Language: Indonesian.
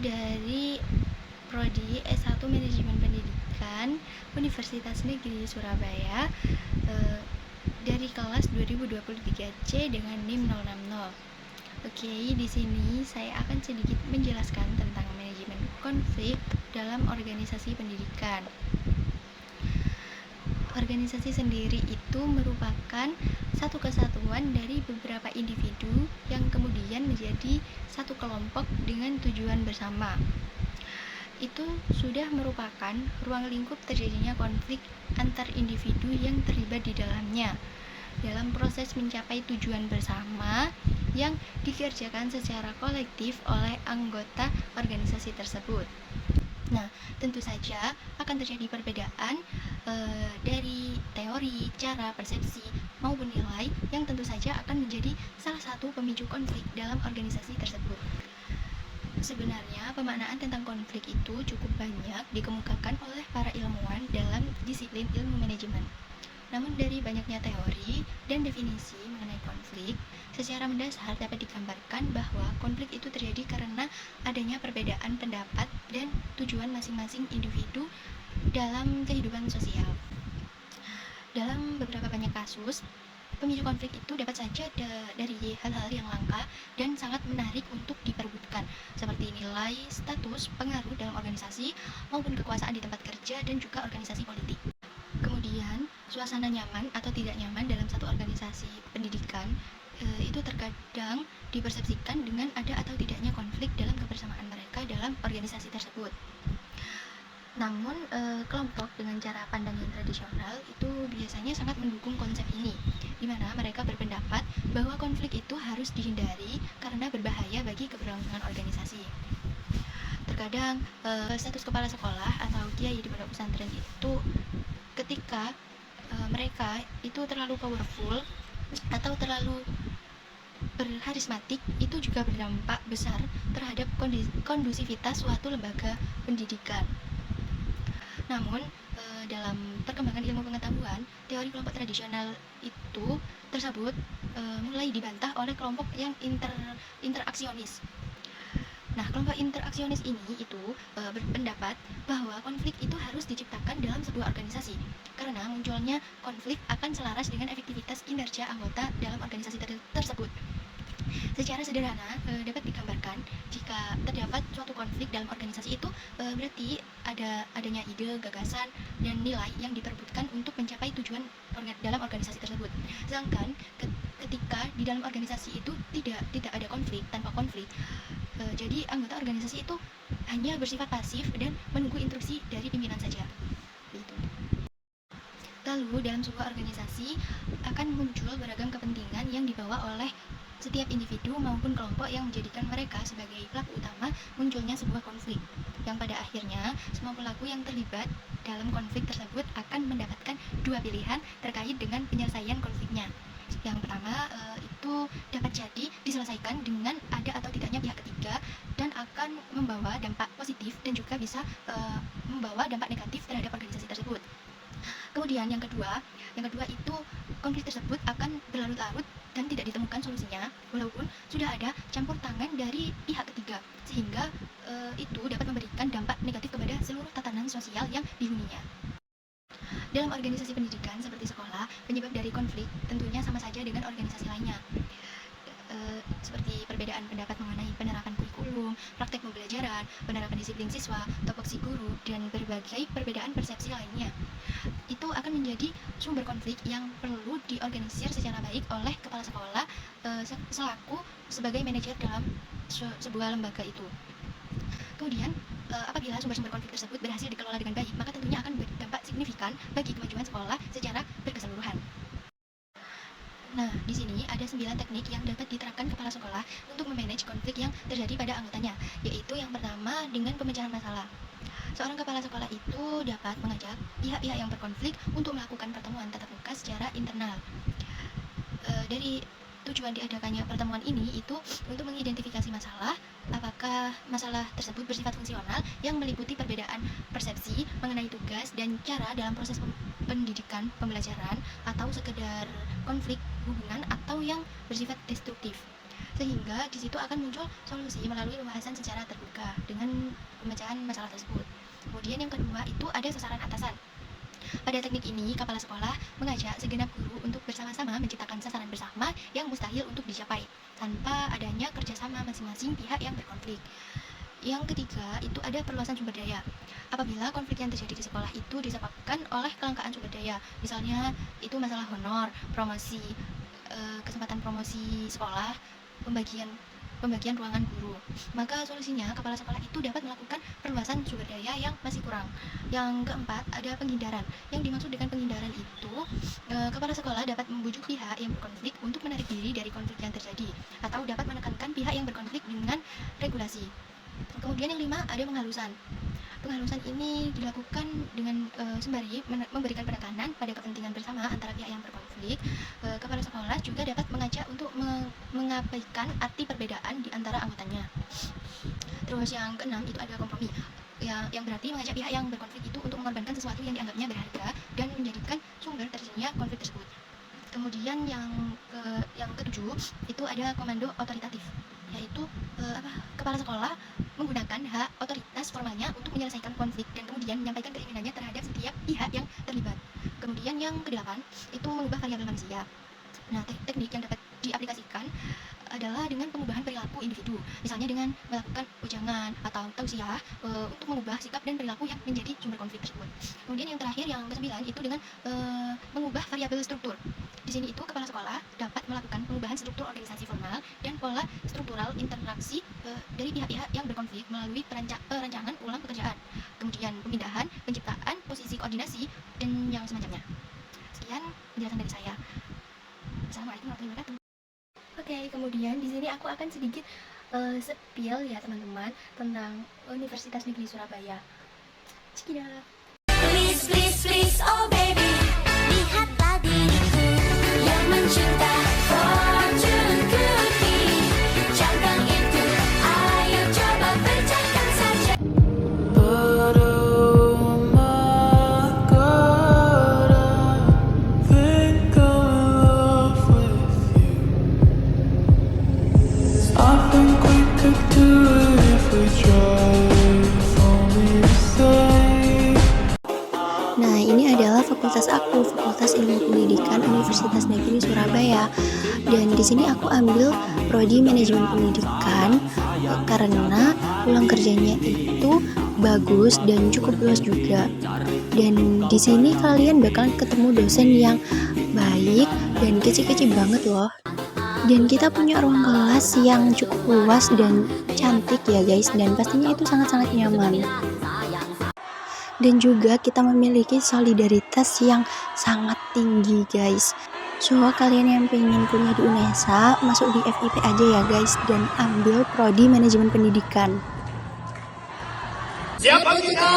dari Prodi S1 Manajemen Pendidikan Universitas Negeri Surabaya dari kelas 2023C dengan NIM 060. Oke, di sini saya akan sedikit menjelaskan tentang manajemen konflik dalam organisasi pendidikan. Organisasi sendiri itu merupakan satu kesatuan dari beberapa individu yang kemudian menjadi satu kelompok dengan tujuan bersama. Itu sudah merupakan ruang lingkup terjadinya konflik antar individu yang terlibat di dalamnya dalam proses mencapai tujuan bersama yang dikerjakan secara kolektif oleh anggota organisasi tersebut. Nah, tentu saja akan terjadi perbedaan dari teori, cara, persepsi, maupun nilai yang tentu saja akan menjadi salah satu pemicu konflik dalam organisasi tersebut. Sebenarnya, pemaknaan tentang konflik itu cukup banyak dikemukakan oleh para ilmuwan dalam disiplin ilmu manajemen. Namun dari banyaknya teori dan definisi mengenai konflik, secara mendasar dapat digambarkan bahwa konflik itu terjadi karena adanya perbedaan pendapat dan tujuan masing-masing individu dalam kehidupan sosial. Dalam beberapa banyak kasus, pemicu konflik itu dapat saja dari hal-hal yang langka dan sangat menarik untuk diperebutkan, seperti nilai, status, pengaruh dalam organisasi, maupun kekuasaan di tempat kerja dan juga organisasi politik. Kemudian, suasana nyaman atau tidak nyaman dalam satu organisasi pendidikan itu terkadang dipersepsikan dengan ada atau tidaknya konflik dalam kebersamaan mereka dalam organisasi tersebut. Namun, kelompok dengan cara pandang yang tradisional itu biasanya sangat mendukung konsep ini, di mana mereka berpendapat bahwa konflik itu harus dihindari karena berbahaya bagi keberlangsungan organisasi. Terkadang, status kepala sekolah atau kiai di pondok pesantren itu ketika mereka itu terlalu powerful atau terlalu berharismatik, itu juga berdampak besar terhadap kondusivitas suatu lembaga pendidikan. Namun, dalam perkembangan ilmu pengetahuan, teori kelompok tradisional itu tersebut mulai dibantah oleh kelompok yang interaksionis. Nah, kelompok interaksionis ini itu berpendapat bahwa konflik itu harus diciptakan dalam sebuah organisasi karena munculnya konflik akan selaras dengan efektivitas kinerja anggota dalam organisasi tersebut. Secara sederhana dapat digambarkan jika terdapat suatu konflik dalam organisasi itu berarti adanya ide, gagasan, dan nilai yang diperebutkan untuk mencapai tujuan dalam organisasi tersebut. Sedangkan ketika di dalam organisasi itu tidak ada konflik, tanpa konflik, jadi anggota organisasi itu hanya bersifat pasif dan menunggu instruksi dari pimpinan saja. Begitu. Lalu dalam sebuah organisasi akan muncul beragam kepentingan yang dibawa oleh setiap individu maupun kelompok yang menjadikan mereka sebagai pelaku utama munculnya sebuah konflik, yang pada akhirnya semua pelaku yang terlibat dalam konflik tersebut akan mendapatkan dua pilihan terkait dengan penyelesaian konfliknya. Yang pertama itu dapat jadi diselesaikan dengan ada atau tidaknya pihak ketiga dan akan membawa dampak positif dan juga bisa membawa dampak negatif terhadap organisasi tersebut. Kemudian yang kedua itu konflik tersebut akan berlarut-larut dan tidak ditemukan solusinya walaupun sudah ada campur tangan dari pihak ketiga, sehingga itu dapat memberikan dampak negatif kepada seluruh tatanan sosial yang dihuninya. Dalam organisasi pendidikan seperti sekolah, penyebab dari konflik tentunya sama saja dengan organisasi lainnya, seperti perbedaan pendapat mengenai penerapan kurikulum, praktek pembelajaran, penerapan disiplin siswa, topoksi guru, dan berbagai perbedaan persepsi lainnya. Itu akan menjadi sumber konflik yang perlu diorganisir secara baik oleh kepala sekolah selaku sebagai manajer dalam sebuah lembaga itu. Kemudian, apabila sumber-sumber konflik tersebut berhasil dikelola dengan baik, maka tentunya akan berdampak signifikan bagi kemajuan sekolah secara berkeseluruhan. Nah, di sini ada 9 teknik yang dapat diterapkan kepala sekolah untuk memanage konflik yang terjadi pada anggotanya, yaitu yang pertama dengan pemecahan masalah. Seorang kepala sekolah itu dapat mengajak pihak-pihak yang berkonflik untuk melakukan pertemuan tatap muka secara internal. Dari tujuan diadakannya pertemuan ini itu untuk mengidentifikasi masalah, apakah masalah tersebut bersifat fungsional yang meliputi perbedaan persepsi mengenai tugas dan cara dalam proses pendidikan pembelajaran, atau sekedar konflik hubungan atau yang bersifat destruktif. sehingga di situ akan muncul solusi melalui pembahasan secara terbuka dengan pemecahan masalah tersebut. Kemudian yang kedua itu ada sasaran atasan. Pada teknik ini, kepala sekolah mengajak segenap guru untuk bersama-sama menciptakan sasaran bersama yang mustahil untuk dicapai tanpa adanya kerjasama masing-masing pihak yang berkonflik. Yang ketiga itu ada perluasan sumber daya. Apabila konflik yang terjadi di sekolah itu disebabkan oleh kelangkaan sumber daya, misalnya itu masalah honor, promosi, kesempatan promosi sekolah, pembagian ruangan guru, maka solusinya kepala sekolah itu dapat melakukan perluasan sumber daya yang masih kurang. Yang keempat ada penghindaran. Yang dimaksud dengan penghindaran itu kepala sekolah dapat membujuk pihak yang berkonflik untuk menarik diri dari konflik yang terjadi atau dapat menekankan pihak yang berkonflik dengan regulasi. Kemudian yang 5 ada penghalusan. Penghalusan ini dilakukan dengan sembari memberikan penekanan pada kepentingan bersama antara pihak yang berkonflik. Kepala sekolah juga dapat mengajak untuk mengabaikan arti perbedaan di antara anggotanya. Terus yang keenam itu ada kompromi. Yang berarti mengajak pihak yang berkonflik itu untuk mengorbankan sesuatu yang dianggapnya berharga dan menjadikan sumber terjadinya konflik tersebut. Kemudian yang ketujuh itu ada komando otoritatif, yaitu kepala sekolah menggunakan hak otoritas formalnya untuk menyelesaikan konflik dan kemudian menyampaikan keinginannya terhadap setiap pihak yang terlibat. Kemudian yang kedelapan itu mengubah variabel manusia. Nah, teknik yang dapat diaplikasikan adalah dengan pengubahan perilaku individu, misalnya dengan melakukan ujangan atau tausiah untuk mengubah sikap dan perilaku yang menjadi sumber konflik tersebut. Kemudian yang terakhir yang ke-9 itu dengan mengubah variabel struktur. Di sini itu kepala sekolah dapat melakukan pengubahan struktur organisasi formal dan pola struktural interaksi dari pihak-pihak yang berkonflik melalui perancangan ulang pekerjaan, kemudian pemindahan, penciptaan posisi koordinasi dan yang semacamnya. Sekian penjelasan dari saya. Assalamualaikum warahmatullahi wabarakatuh. Oke, kemudian di sini aku akan sedikit spill ya teman-teman tentang Universitas Negeri Surabaya. Cikidah. Please, please, please, oh baby, lihatlah diriku yang mencinta fortune cookie. Cabang itu, ayo coba pecahkan saja. But oh my God, I think I'm in love with you. I think we could do it if we tried. If only the same. Nah, ini adalah fakultas aku, Fakultas Ilmu Pendidikan Universitas Negeri Surabaya. Dan di sini aku ambil prodi manajemen pendidikan karena ruang kerjanya itu bagus dan cukup luas juga. Dan di sini kalian bakal ketemu dosen yang baik dan kece-kece banget loh. Dan kita punya ruang kelas yang cukup luas dan cantik ya guys, dan pastinya itu sangat-sangat nyaman. Dan juga kita memiliki solidaritas yang sangat tinggi guys. So kalian yang pengen kuliah di UNESA, masuk di FIP aja ya guys, dan ambil prodi manajemen pendidikan. Siapa kita?